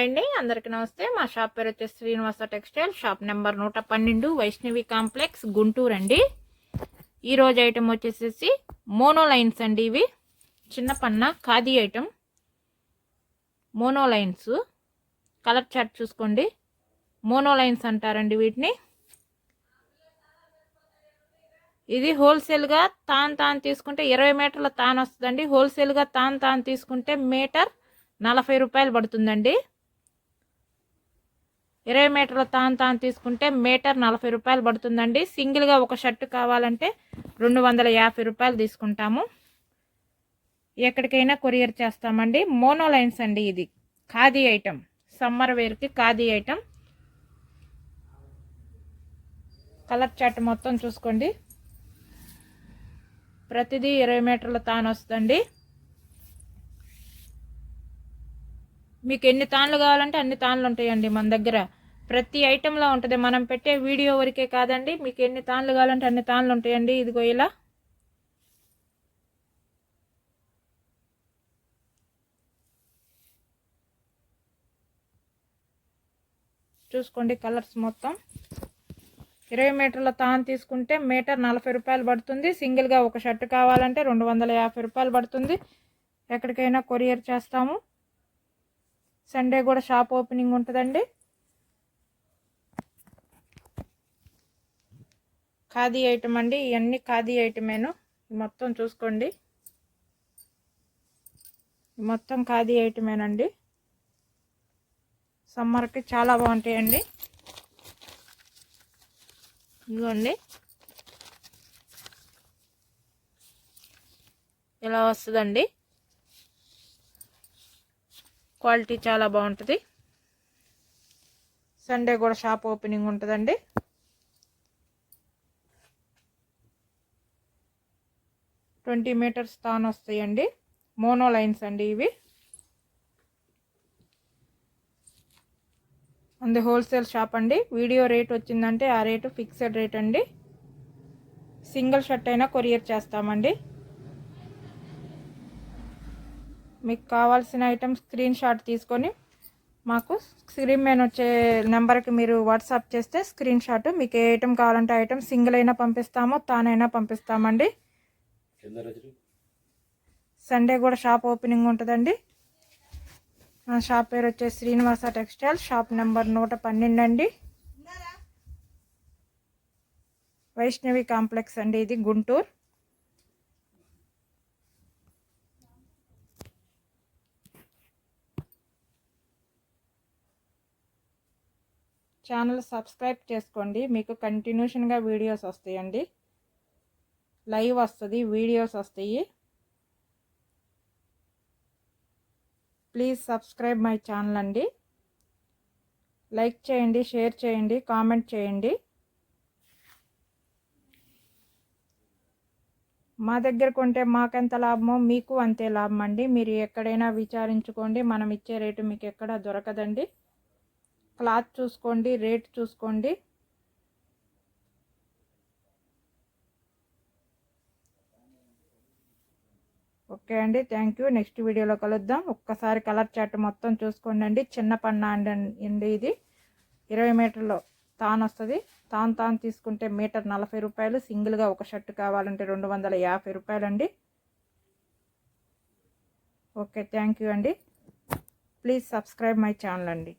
Hi అండి, అందరికీ నమస్తే. మా షాప్ పేరు వచ్చేసి Srinivasa textile, shop number 112, Vaishnavi complex, Guntur అండి. ఈరోజు ఐటెం వచ్చేసేసి మోనో లైన్స్ అండి. ఇవి చిన్న పన్న khadi item, mono lines. Colour chart చూసుకోండి, మోనో లైన్స్ అంటారండి వీటిని. ఇది హోల్సేల్గా తాన్ తీసుకుంటే 20 మీటర్ల తాన్ వస్తుందండి. హోల్సేల్గా తాన్ తీసుకుంటే మీటర్ 40 రూపాయలు పడుతుందండి. 20 మీటర్ల తాన్ తీసుకుంటే మీటర్ 40 రూపాయలు పడుతుందండి. సింగిల్గా ఒక షర్ట్ కావాలంటే 250 రూపాయలు తీసుకుంటాము. ఎక్కడికైనా కొరియర్ చేస్తామండి. మోనో లైన్స్ అండి. ఇది ఖాదీ ఐటెం, సమ్మర్ వేర్కి ఖాదీ ఐటెం. కలర్ చార్ట్ మొత్తం చూసుకోండి. ప్రతిదీ 20 మీటర్ల తాన్ వస్తుందండి. మీకు ఎన్ని తాన్లు కావాలంటే అన్ని తాన్లు ఉంటాయండి మన దగ్గర. ప్రతి ఐటెంలో ఉంటుంది. మనం పెట్టే వీడియో వరకే కాదండి, మీకు ఎన్ని తాన్లు కావాలంటే అన్ని తాన్లు ఉంటాయండి. ఇదిగో ఇలా చూసుకోండి. కలర్స్ మొత్తం 20 మీటర్ల తాన్ తీసుకుంటే మీటర్ 40 రూపాయలు పడుతుంది. సింగిల్గా ఒక షర్ట్ కావాలంటే 250 రూపాయలు పడుతుంది. ఎక్కడికైనా కొరియర్ చేస్తాము. సండే కూడా షాప్ ఓపెనింగ్ ఉంటుందండి. ఖాదీ ఐటమ్ అండి. ఇవన్నీ ఖాదీ ఐటమేను. మొత్తం చూసుకోండి, మొత్తం ఖాదీ ఐటమేనండి. సమ్మర్కి చాలా బాగుంటాయండి. ఇదిగోండి ఇలా వస్తుందండి. క్వాలిటీ చాలా బాగుంటుంది. సండే కూడా షాప్ ఓపెనింగ్ ఉంటుందండి. ట్వంటీ మీటర్స్ తాన్ వస్తాయండి. మోనో లైన్స్ అండి ఇవి. అంది హోల్సేల్ షాప్ అండి. వీడియో రేట్ వచ్చిందంటే ఆ రేటు ఫిక్స్డ్ రేట్ అండి. సింగిల్ షర్ట్ అయినా కొరియర్ చేస్తామండి. మీకు కావాల్సిన ఐటమ్ స్క్రీన్ షాట్ తీసుకొని మాకు స్క్రీన్ మీద వచ్చే నెంబర్కి మీరు వాట్సాప్ చేస్తే స్క్రీన్ షాట్, మీకు ఏ ఐటమ్ కావాలంటే ఐటమ్ సింగిల్ అయినా పంపిస్తాము, తానైనా పంపిస్తామండి. సండే కూడా షాప్ ఓపెనింగ్ ఉంటుందండి. మా షాప్ పేరు వచ్చేసి శ్రీనివాస టెక్స్టైల్, షాప్ నెంబర్ 112 అండి. వైష్ణవి కాంప్లెక్స్ అండి, ఇది గుంటూరు. ఛానల్ సబ్స్క్రైబ్ చేసుకోండి, మీకు కంటిన్యూషన్గా వీడియోస్ వస్తాయండి. లైవ్ వస్తుంది, వీడియోస్ వస్తాయి. ప్లీజ్ సబ్స్క్రైబ్ మై ఛానల్ అండి. లైక్ చేయండి, షేర్ చేయండి, కామెంట్ చేయండి. మా దగ్గర కొంటే మాకెంత లాభమో మీకు అంతే లాభం అండి. మీరు ఎక్కడైనా విచారించుకోండి, మనం ఇచ్చే రేటు మీకు ఎక్కడ దొరకదండి. క్లాత్ చూసుకోండి, రేట్ చూసుకోండి. ఓకే అండి, థ్యాంక్ యూ. నెక్స్ట్ వీడియోలో కలుద్దాం. ఒక్కసారి కలర్ చార్ట్ మొత్తం చూసుకోండి అండి. చిన్న పన్న అండి. ఇది 20 మీటర్లో తాన్ వస్తుంది. తాన్ తీసుకుంటే మీటర్ 40 రూపాయలు. సింగిల్గా ఒక షర్ట్ కావాలంటే 250 రూపాయలు అండి. ఓకే, థ్యాంక్ యూ అండి. ప్లీజ్ సబ్స్క్రైబ్ మై ఛానల్ అండి.